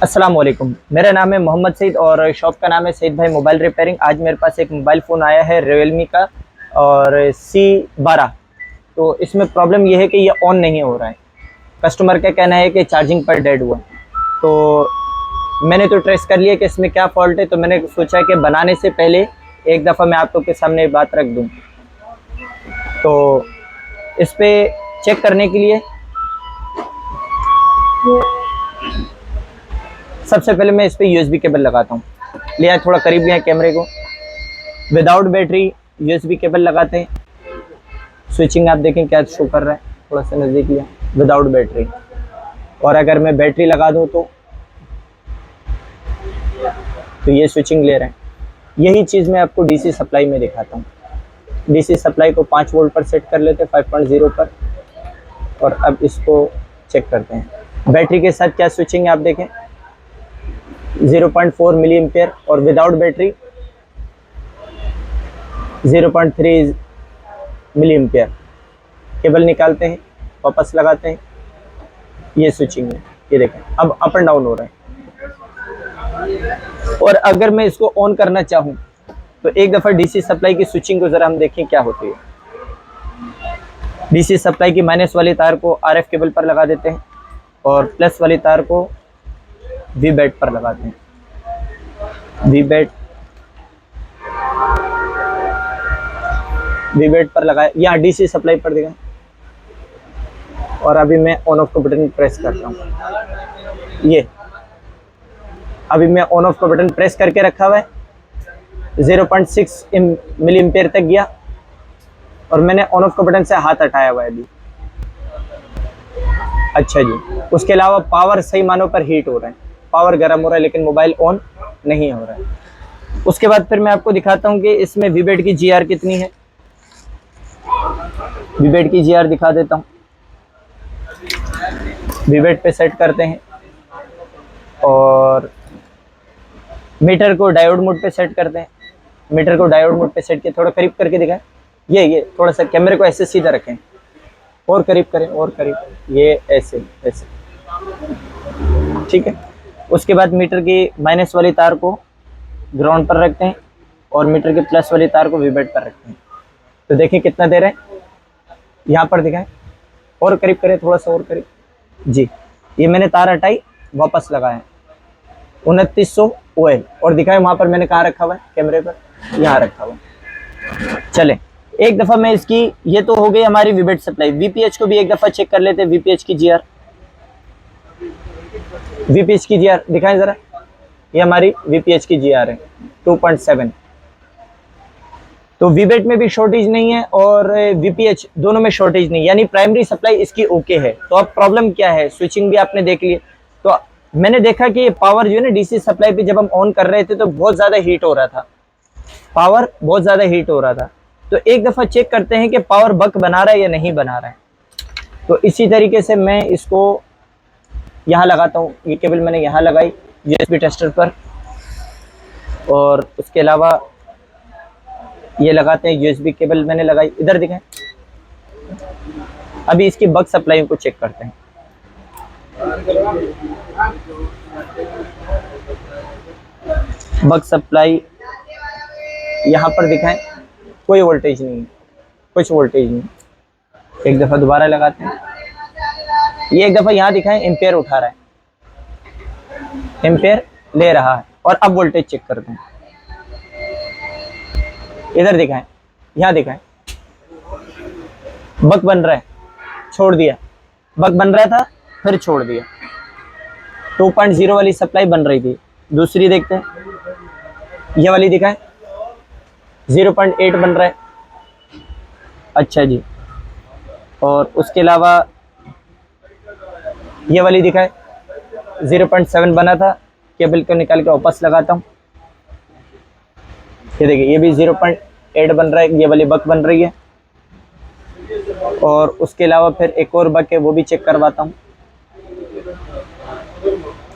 अस्सलाम वालेकुम। मेरा नाम है मोहम्मद सईद और शॉप का नाम है सईद भाई मोबाइल रिपेयरिंग। आज मेरे पास एक मोबाइल फ़ोन आया है रियलमी का और C12। तो इसमें प्रॉब्लम ये है कि ये ऑन नहीं हो रहा है। कस्टमर का कहना है कि चार्जिंग पर डेड हुआ। तो मैंने तो ट्रेस कर लिया कि इसमें क्या फ़ॉल्ट है, तो मैंने सोचा कि बनाने से पहले एक दफ़ा मैं आप लोग के सामने ये बात रख दूँ। तो इस पर चेक करने के लिए सबसे पहले मैं इस पर USB केबल लगाता हूँ। लिया थोड़ा करीब लिया कैमरे को। विदाउट बैटरी USB केबल लगाते हैं। स्विचिंग आप देखें क्या शो कर रहा है, थोड़ा सा नज़दीक लिया। Without battery. और अगर मैं बैटरी लगा दूँ तो ये स्विचिंग ले रहे हैं। यही चीज़ मैं आपको DC सप्लाई में दिखाता हूँ। DC सप्लाई को 5 वोल्ट पर सेट कर लेते हैं, 5.0 पर। और अब इसको चेक करते हैं बैटरी के साथ क्या स्विचिंग है। आप देखें 0.4 मिली एम्पेयर और without battery 0.3 milli ampere. Cable निकालते हैं, वापस लगाते हैं, ये स्विचिंग है। ये देखें अब अप एंड डाउन हो रहा है। और अगर मैं इसको ऑन करना चाहूँ तो एक दफ़ा DC सप्लाई की स्विचिंग को ज़रा हम देखें क्या होती है। DC सप्लाई की माइनस वाली तार को RF केबल पर लगा देते हैं और प्लस वाली तार को V-बैट पर लगाते हैं। V-बैट पर लगाए, यहाँ DC सप्लाई पर दिखाएं। और अभी मैं ऑन ऑफ का बटन प्रेस करता हूँ। ये अभी मैं ऑन ऑफ का बटन प्रेस करके रखा हुआ है। 0.6 मिली एम्पेयर तक गया और मैंने ऑन ऑफ का बटन से हाथ हटाया हुआ है अभी। अच्छा जी, उसके अलावा पावर सही मानों पर हीट हो रहा है, पावर गर्म हो रहा है, लेकिन मोबाइल ऑन नहीं हो रहा है। उसके बाद फिर मैं आपको दिखाता हूँ कि इसमें V-बैट की GR कितनी है। V-बैट की GR दिखा देता हूँ। V-बैट पे सेट करते हैं और मीटर को डायोड मोड पे सेट करते हैं। मीटर को डायोड मोड पे सेट किया, थोड़ा करीब करके दिखाएं। ये थोड़ा सा कैमरे को ऐसे सीधा रखें और करीब करें और करीब, ये ऐसे ऐसे, ठीक है। उसके बाद मीटर की माइनस वाली तार को ग्राउंड पर रखते हैं और मीटर के प्लस वाली तार को V-बैट पर रखते हैं। तो देखिए कितना दे रहे हैं, यहाँ पर दिखाएं और करीब करें, थोड़ा सा और करीब जी। ये मैंने तार हटाई, वापस लगाया 2900 OL और दिखाएं वहाँ पर मैंने कहाँ रखा हुआ है, कैमरे पर यहाँ रखा हुआ है। चले एक दफ़ा मैं इसकी, ये तो हो गई हमारी V-बैट सप्लाई। VPH को भी एक दफ़ा चेक कर लेते हैं। VPH की GR, VPH की GR दिखाएं ज़रा। ये हमारी VPH की GR है 2.7। तो V-बैट में भी शॉर्टेज नहीं है और VPH दोनों में शॉर्टेज नहीं, यानी प्राइमरी सप्लाई इसकी ओके है। तो अब प्रॉब्लम क्या है, स्विचिंग भी आपने देख ली। तो मैंने देखा कि पावर जो है ना DC सप्लाई पे जब हम ऑन कर रहे थे तो बहुत ज़्यादा हीट हो रहा था, पावर बहुत ज़्यादा हीट हो रहा था। तो एक दफ़ा चेक करते हैं कि पावर बक बना रहा है या नहीं बना रहा है। तो इसी तरीके से मैं इसको यहाँ लगाता हूँ। ये केबल मैंने यहाँ लगाई USB टेस्टर पर, और उसके अलावा ये लगाते हैं USB केबल मैंने लगाई। इधर दिखाएं। अभी इसकी बक सप्लाई को चेक करते हैं। बक सप्लाई यहाँ पर दिखाएं, कोई वोल्टेज नहीं है, कुछ वोल्टेज नहीं। एक दफ़ा दोबारा लगाते हैं। ये एक दफ़ा यहाँ दिखाएं, एम्पेयर उठा रहा है, एम्पेयर ले रहा है। और अब वोल्टेज चेक करते हैं। इधर दिखाएं, यहाँ दिखाएं, बक बन रहा है, छोड़ दिया। बक बन रहा था फिर छोड़ दिया। 2.0 वाली सप्लाई बन रही थी। दूसरी देखते हैं, ये वाली दिखाएं, 0.8 बन रहा है। अच्छा जी। और उसके अलावा ये वाली दिखाएं, 0.7 बना था। केबल को निकाल के वापस लगाता हूँ। ये देखिए, ये भी 0.8 बन रहा है, ये वाली बक बन रही है। और उसके अलावा फिर एक और बक है, वो भी चेक करवाता हूँ।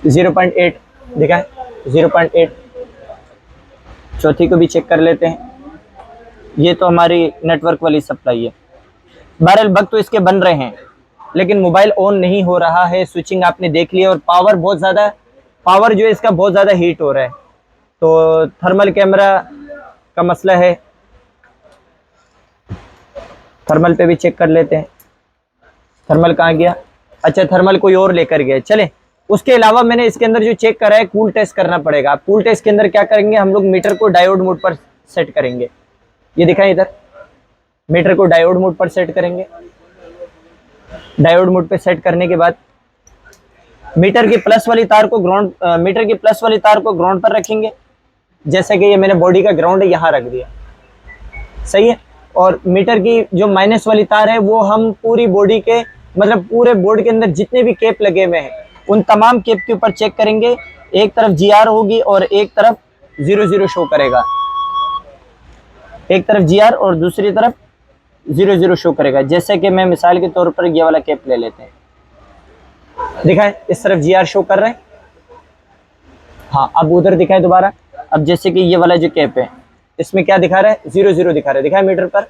0.8 दिखाएं, 0.8। चौथी को भी चेक कर लेते हैं। ये तो हमारी नेटवर्क वाली सप्लाई है। बहरहाल बग तो इसके बन रहे हैं, लेकिन मोबाइल ऑन नहीं हो रहा है। स्विचिंग आपने देख लिया और पावर बहुत ज़्यादा पावर जो है इसका बहुत ज़्यादा हीट हो रहा है, तो थर्मल कैमरा का मसला है। थर्मल पे भी चेक कर लेते हैं। थर्मल कहाँ गया? अच्छा, थर्मल कोई और लेकर गया। चले, उसके अलावा मैंने इसके अंदर जो चेक करा है, कूल टेस्ट करना पड़ेगा। कूल टेस्ट के अंदर क्या करेंगे हम लोग, मीटर को डायोड मोड पर सेट करेंगे। ये दिखाएं इधर, मीटर को डायोड मोड पर सेट करेंगे। डायोड मोड पे सेट करने के बाद मीटर की प्लस वाली तार को ग्राउंड पर रखेंगे। जैसे कि ये मैंने बॉडी का ग्राउंड यहाँ रख दिया, सही है। और मीटर की जो माइनस वाली तार है वो हम पूरी बॉडी के, मतलब पूरे बोर्ड के अंदर जितने भी केप लगे हुए हैं उन तमाम केप के ऊपर चेक करेंगे। एक तरफ GR होगी और एक तरफ 00 शो करेगा। एक तरफ GR और दूसरी तरफ 00 शो करेगा। जैसे कि मैं मिसाल के तौर पर ये वाला केप ले लेते हैं, दिखाएं इस तरफ GR शो कर रहे हैं। हाँ, अब उधर दिखाएं दोबारा। अब जैसे कि ये वाला जो केप है इसमें क्या दिखा रहा है, 00 दिखा रहा है, दिखाएं मीटर पर।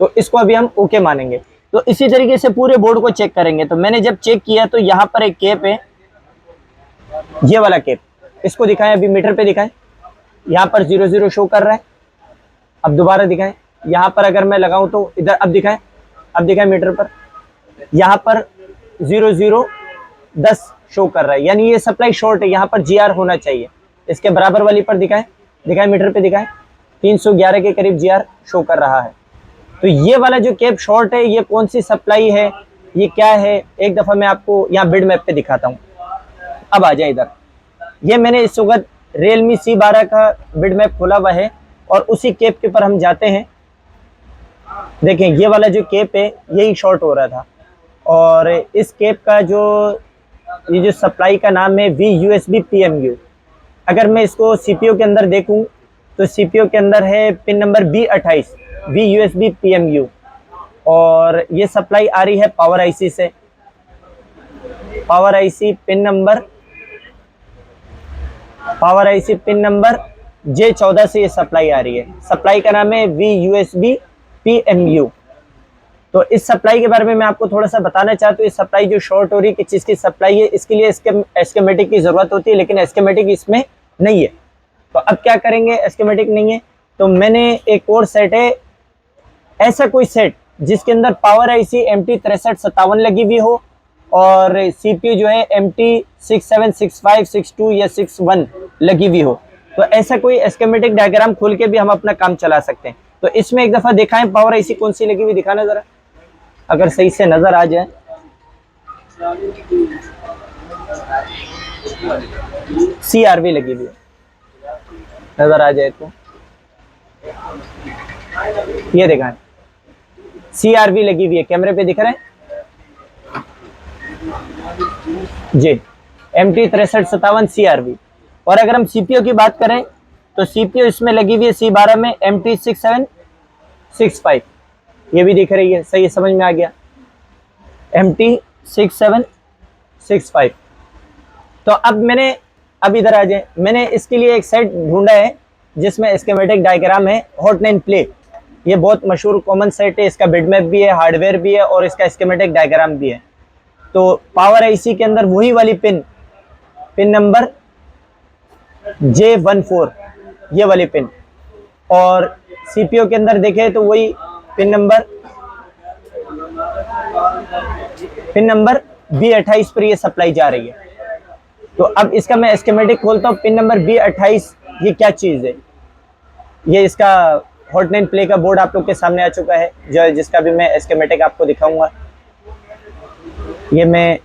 तो इसको अभी हम ओके मानेंगे। तो इसी तरीके से पूरे बोर्ड को चेक करेंगे। तो मैंने जब चेक किया तो यहाँ पर एक केप है, ये वाला केप, इसको दिखाएं, अभी मीटर पे दिखाएं। यहाँ पर 00 शो कर रहा है। अब दोबारा दिखाएं, यहाँ पर अगर मैं लगाऊं तो इधर, अब दिखाएं मीटर पर, यहाँ पर 00 10 शो कर रहा है, यानी ये सप्लाई शॉर्ट है। यहाँ पर GR होना चाहिए। इसके बराबर वाली पर दिखाएं मीटर पे दिखाएं, 311 के करीब GR शो कर रहा है। तो ये वाला जो केप शॉर्ट है, ये कौन सी सप्लाई है, ये क्या है, एक दफ़ा मैं आपको यहाँ बिड मैप पे दिखाता हूँ। अब आ जाए इधर, ये मैंने इस वक्त Realme C12 का बिड मैप खोला हुआ है और उसी केप के ऊपर हम जाते हैं। देखें, ये वाला जो केप है यही शॉर्ट हो रहा था और इस केप का ये जो सप्लाई का नाम है VUSB PMU। अगर मैं इसको CPU के अंदर देखूं तो CPU के अंदर है pin number B28 VUSB PMU और ये सप्लाई आ रही है पावर IC से। Power IC pin number J14 से ये सप्लाई आ रही है। सप्लाई का नाम है VUSB PMU। तो इस सप्लाई के बारे में मैं आपको थोड़ा सा बताना चाहता हूँ। इस सप्लाई जो शॉर्ट हो रही है, किस चीज़ की सप्लाई है, इसके लिए एस्केमेटिक की ज़रूरत होती है, लेकिन एस्केमेटिक इसमें नहीं है। तो अब क्या करेंगे, एस्केमेटिक नहीं है तो मैंने एक और सेट है, ऐसा कोई सेट जिसके अंदर पावर IC MT6357 लगी हुई हो और CPU जो है MT67, 65, 62 या 61 लगी हुई हो। तो ऐसा कोई एस्केमेटिक डायग्राम खोल के भी हम अपना काम चला सकते हैं। तो इसमें एक दफ़ा दिखाएं पावर IC कौन सी लगी हुई, दिखाना ज़रा, अगर सही से नज़र आ जाए। CRV लगी हुई है, नज़र आ जाए तो ये दिखाएं, CRV लगी हुई है, कैमरे पे दिख रहा है जी, MT6357 CRV। और अगर हम CPU की बात करें तो CPU इसमें लगी हुई है C12 में MT6765, ये भी दिख रही है, सही समझ में आ गया, MT6765। तो अब इधर आ जाए, मैंने इसके लिए एक सेट ढूंढा है जिसमें स्कीमेटिक डायग्राम है, हॉट 9 प्ले। ये बहुत मशहूर कॉमन सेट है, इसका बिटमैप भी है, हार्डवेयर भी है और इसका स्कीमेटिक डायग्राम भी है। तो पावर IC के अंदर वही वाली पिन नंबर J14, ये वाली पिन, और CPU के अंदर देखें तो वही पिन नंबर B28 पर ये सप्लाई जा रही है। तो अब इसका मैं स्कीमेटिक खोलता हूँ। पिन नंबर B28 ये क्या चीज़ है, ये इसका हॉट 9 प्ले का बोर्ड आप लोग के सामने आ चुका है, जिसका भी मैं स्कीमेटिक आपको दिखाऊंगा। ये मैं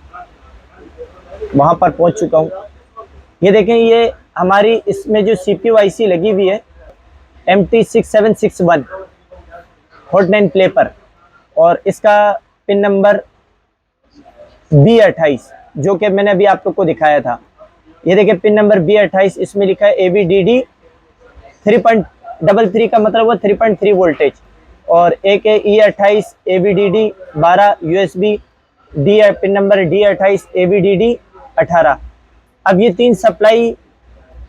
वहाँ पर पहुँच चुका हूँ। ये देखें, ये हमारी इसमें जो CPU IC लगी हुई है MT6761 हॉट 9 प्ले पर, और इसका पिन नंबर B28 जो कि मैंने अभी आप लोग को दिखाया था। ये देखिए पिन नंबर B28, इसमें लिखा है ABDD 3.33 का मतलब वो 3.3 वोल्टेज, और एक है E28 ABDD 12 USB D pin number D28 ABDD 18। अब ये तीन सप्लाई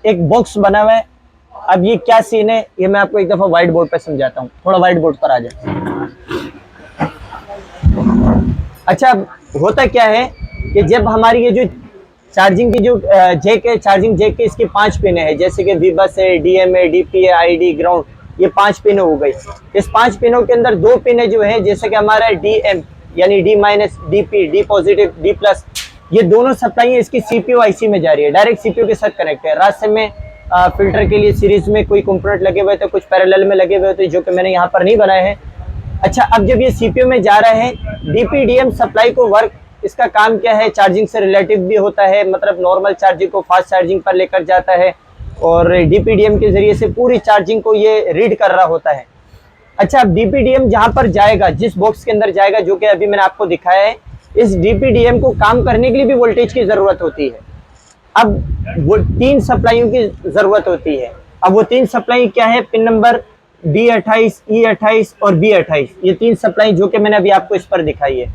एक बॉक्स बना हुआ है। अब ये क्या सीन है, ये मैं आपको एक दफ़ा व्हाइट बोर्ड पर समझाता हूँ। थोड़ा व्हाइट बोर्ड पर आ जाए। अच्छा, होता क्या है कि जब हमारी ये जो चार्जिंग की जो जैक है, चार्जिंग जैक के इसकी 5 पिन है, जैसे कि वीबस है, डीएमए, डीपीए, आईडी, ग्राउंड, ये 5 पिन हो गई। इस 5 पिनों के अंदर 2 पिन जो है, जैसे कि हमारा डीएम यानी D minus, DP, D positive, D plus, ये दोनों सप्लाई इसकी सीपीयू आईसी में जा रही है, डायरेक्ट सीपीयू के साथ कनेक्ट है। रास्ते में फिल्टर के लिए सीरीज में कोई कंपोनेंट लगे हुए थे, कुछ पैरेलल में लगे हुए थे, जो कि मैंने यहाँ पर नहीं बनाए हैं। अच्छा, अब जब ये सीपीयू में जा रहा है, डीपीडीएम सप्लाई को वर्क, इसका काम क्या है, चार्जिंग से रिलेटिव भी होता है, मतलब नॉर्मल चार्जिंग को फास्ट चार्जिंग पर लेकर जाता है और डीपीडीएम के जरिए से पूरी चार्जिंग को ये रीड कर रहा होता है। अच्छा, अब डीपीडीएम जहां पर जाएगा, जिस बॉक्स के अंदर जाएगा, जो कि अभी मैंने आपको दिखाया है, इस डीपीडीएम को काम करने के लिए भी वोल्टेज की जरूरत होती है। अब वो 3 सप्लाइयों की जरूरत होती है। अब वो 3 सप्लाई क्या है, पिन नंबर D28, E28 और B28, ये 3 सप्लाई जो कि मैंने अभी आपको इस पर दिखाई है।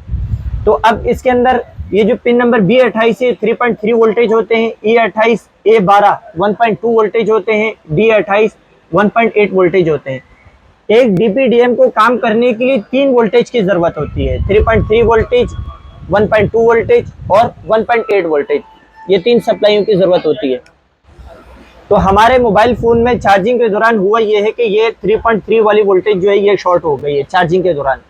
तो अब इसके अंदर ये जो पिन नंबर B28 है 3.3 वोल्टेज होते हैं, E28, A12 1.2 वोल्टेज होते हैं, D28 1.8 वोल्टेज होते हैं। एक डीपीडीएम को काम करने के लिए 3 वोल्टेज की जरूरत होती है, 3.3 वोल्टेज, 1.2 वोल्टेज और 1.8 वोल्टेज, ये 3 सप्लाइयों की जरूरत होती है। तो हमारे मोबाइल फोन में चार्जिंग के दौरान हुआ ये है कि ये 3.3 वाली वोल्टेज जो है ये शॉर्ट हो गई है चार्जिंग के दौरान।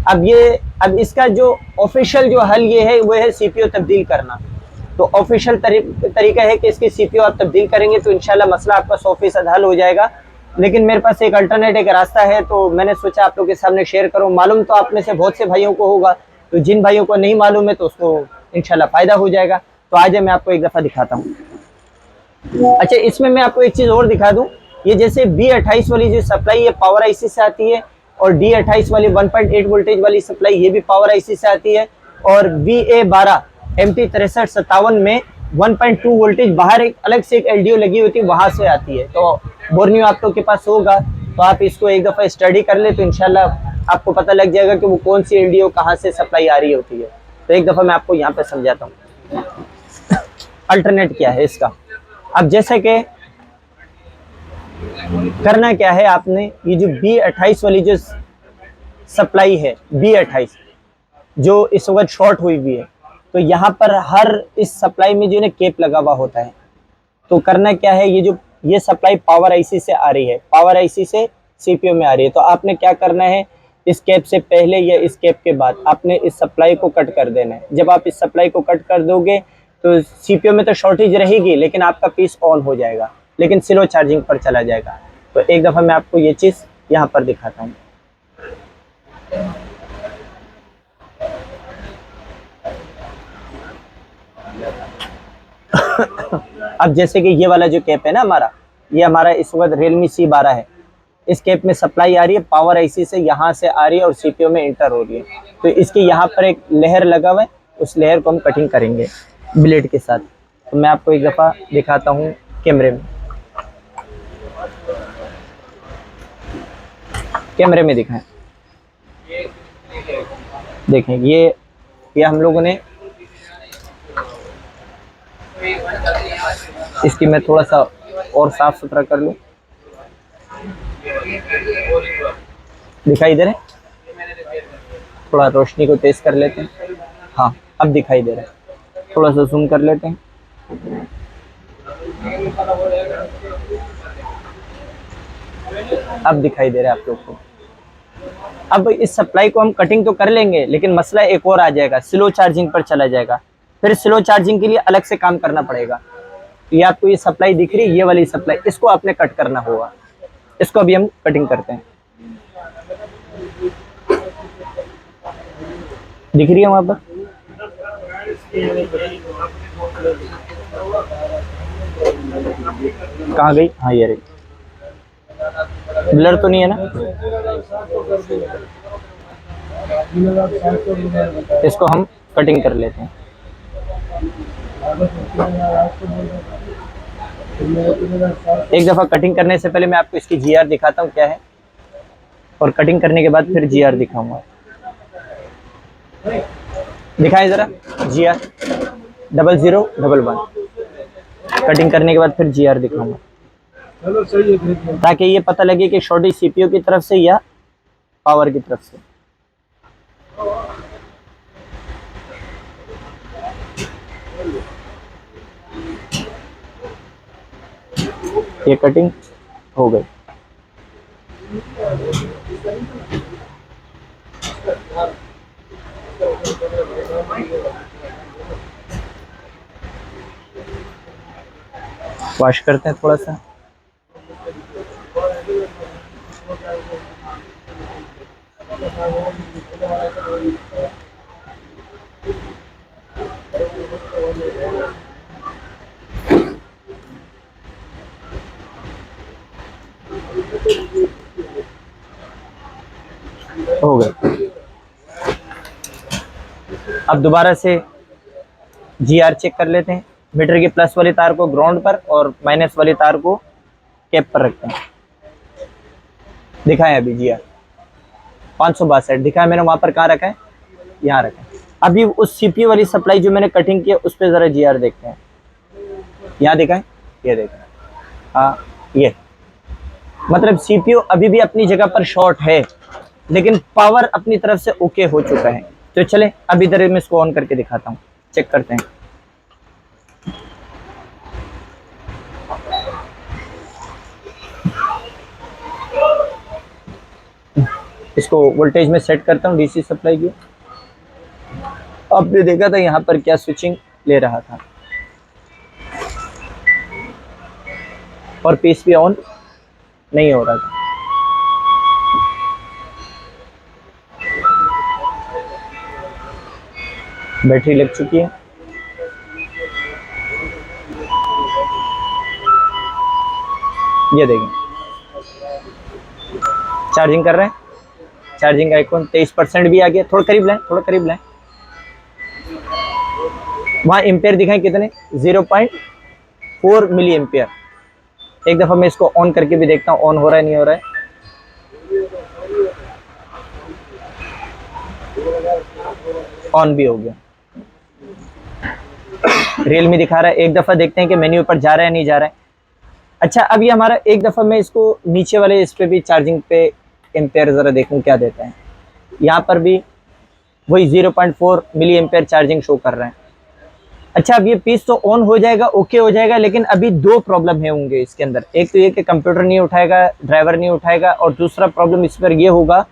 अब इसका जो ऑफिशियल जो हल ये है वो है सीपीयू तब्दील करना। तो ऑफिशियल तरीका है कि इसकी सीपीयू आप तब्दील करेंगे तो इंशाल्लाह मसला आपका 100% हल हो जाएगा। लेकिन मेरे पास एक अल्टरनेट एक रास्ता है, तो मैंने सोचा आप लोगों के सामने शेयर करूं। मालूम तो आप में से बहुत से भाइयों को होगा, तो जिन भाइयों को नहीं मालूम है तो उसको इंशाल्लाह फायदा हो जाएगा। तो आज मैं आपको एक दफ़ा दिखाता हूँ। अच्छा, इसमें मैं आपको एक चीज़ और दिखा दूं, ये जैसे B28 वाली जो सप्लाई है पावर आईसी से आती है, और D28 वाली 1.8 वोल्टेज वाली सप्लाई ये भी पावर आईसी से आती है, और VA12 MT6357 में 1.2 वोल्टेज बाहर एक अलग से एक एलडीओ लगी होती है, वहां से आती है। तो बोर्नियो आप लोग के पास होगा तो आप इसको एक दफ़ा स्टडी कर ले तो इंशाल्लाह आपको पता लग जाएगा कि वो कौन सी एलडीओ कहाँ से सप्लाई आ रही होती है। तो एक दफ़ा मैं आपको यहाँ पे समझाता हूँ अल्टरनेट क्या है इसका। अब जैसे कि करना क्या है, आपने ये जो B28 वाली जो सप्लाई है, B28 जो इस वक्त शॉर्ट हुई हुई है, तो यहाँ पर हर इस सप्लाई में जो है केप लगा हुआ होता है। तो करना क्या है, ये सप्लाई पावर आईसी से आ रही है, पावर आईसी से सीपीयू में आ रही है। तो आपने क्या करना है, इस कैप से पहले या इस कैप के बाद आपने इस सप्लाई को कट कर देना है। जब आप इस सप्लाई को कट कर दोगे तो सीपीयू में तो शॉर्टेज रहेगी, लेकिन आपका पीस ऑन हो जाएगा, लेकिन स्लो चार्जिंग पर चला जाएगा। तो एक दफ़ा मैं आपको ये चीज़ यहाँ पर दिखाता हूँ। अब जैसे कि ये वाला जो कैप है ना हमारा, ये हमारा इस वक्त Realme C12 है। इस कैप में सप्लाई आ रही है पावर आईसी से, यहाँ से आ रही है और सीपीयू में इंटर हो रही है। तो इसकी यहाँ पर एक लेयर लगा हुआ है, उस लेयर को हम कटिंग करेंगे ब्लेड के साथ। तो मैं आपको एक दफ़ा दिखाता हूँ कैमरे में दिखाएं। देखें, ये हम लोगों ने इसकी मैं थोड़ा सा और साफ सुथरा कर लूँ, दिखाई दे रहा है? थोड़ा रोशनी को तेज कर लेते हैं। हाँ, अब दिखाई दे रहा है, थोड़ा सा जूम कर लेते हैं। अब दिखाई दे रहा है आप लोग को। अब इस सप्लाई को हम कटिंग तो कर लेंगे, लेकिन मसला एक और आ जाएगा, स्लो चार्जिंग पर चला जाएगा। फिर स्लो चार्जिंग के लिए अलग से काम करना पड़ेगा। ये आपको ये सप्लाई दिख रही है, ये वाली सप्लाई, इसको आपने कट करना होगा। इसको अभी हम कटिंग करते हैं। दिख रही है वहां पर? कहाँ गई? हाँ, ये रही। ब्लर तो नहीं है ना? इसको हम कटिंग कर लेते हैं। एक दफ़ा कटिंग करने से पहले मैं आपको इसकी जीआर दिखाता हूँ क्या है, और कटिंग करने के बाद फिर जीआर दिखाऊंगा। दिखाएं ज़रा जीआर 0011। कटिंग करने के बाद फिर जीआर दिखाऊंगा, ताकि ये पता लगे कि शॉर्टेज सीपीयू की तरफ से या पावर की तरफ से। ये कटिंग हो गई। वॉश करते हैं थोड़ा सा। हो गए। अब दोबारा से जीआर चेक कर लेते हैं। मीटर की प्लस वाली तार को ग्राउंड पर और माइनस वाली तार को कैप पर रखते हैं। दिखाएं अभी जीआर 562 दिखाया मैंने, वहां पर कहाँ रखा है, यहाँ रखा है। अभी उस सीपीयू वाली सप्लाई जो मैंने कटिंग की है उस पर जरा जीआर देखते हैं। यहाँ दिखाएं, ये देखें, हाँ ये मतलब सीपीयू अभी भी अपनी जगह पर शॉर्ट है, लेकिन पावर अपनी तरफ से ओके हो चुका है। तो चले अब इधर मैं इसको ऑन करके दिखाता हूँ, चेक करते हैं। इसको वोल्टेज में सेट करता हूँ डीसी सप्लाई की। आपने देखा था यहाँ पर क्या स्विचिंग ले रहा था, और पीस भी ऑन नहीं हो रहा था। बैटरी लग चुकी है। ये देखें चार्जिंग कर रहे हैं, चार्जिंग का आइकॉन 23% भी आ गया। थोड़ा करीब लाएं, थोड़ा करीब लाएं। वहाँ एम्पेयर दिखाएं कितने, 0.4 मिली एम्पेयर। एक दफ़ा मैं इसको ऑन करके भी देखता हूँ ऑन हो रहा है नहीं हो रहा है। ऑन भी हो गया। रियलमी दिखा रहा है। एक दफ़ा देखते हैं कि मेन्यू पर जा रहा है नहीं जा रहा है। अच्छा अभी हमारा एक दफ़ा मैं इसको नीचे वाले इस पे भी चार्जिंग पे एम्पेयर ज़रा देखूँ क्या देता है। यहाँ पर भी वही 0.4 मिली एम्पेयर चार्जिंग शो कर रहा है। अच्छा अब ये पीस तो ऑन हो जाएगा, ओके हो जाएगा, लेकिन अभी दो प्रॉब्लम है होंगे इसके अंदर। एक तो ये कि कंप्यूटर नहीं उठाएगा, ड्राइवर नहीं उठाएगा, और दूसरा प्रॉब्लम इस पर ये होगा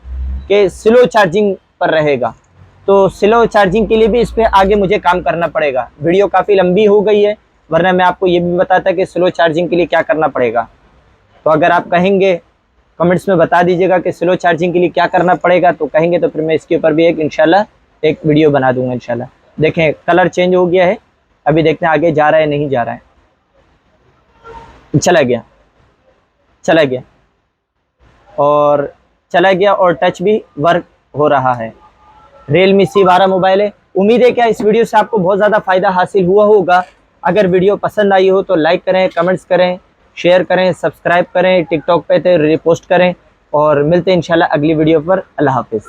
कि स्लो चार्जिंग पर रहेगा। तो स्लो चार्जिंग के लिए भी इस पर आगे मुझे काम करना पड़ेगा। वीडियो काफ़ी लंबी हो गई है, वरना मैं आपको ये भी बताता कि स्लो चार्जिंग के लिए क्या करना पड़ेगा। तो अगर आप कहेंगे कमेंट्स में बता दीजिएगा कि स्लो चार्जिंग के लिए क्या करना पड़ेगा, तो कहेंगे तो फिर मैं इसके ऊपर भी एक इंशाल्लाह एक वीडियो बना दूंगा इंशाल्लाह। देखें कलर चेंज हो गया है, अभी देखते हैं आगे जा रहा है नहीं जा रहा है। चला गया, चला गया, और चला गया, और टच भी वर्क हो रहा है। Realme C12 मोबाइल है। उम्मीद है क्या इस वीडियो से आपको बहुत ज़्यादा फ़ायदा हासिल हुआ होगा। अगर वीडियो पसंद आई हो तो लाइक करें, कमेंट्स करें, शेयर करें, सब्सक्राइब करें, टिकटॉक पे तो रिपोस्ट करें, और मिलते हैं इंशाल्लाह अगली वीडियो पर। अल्लाह हाफिज़।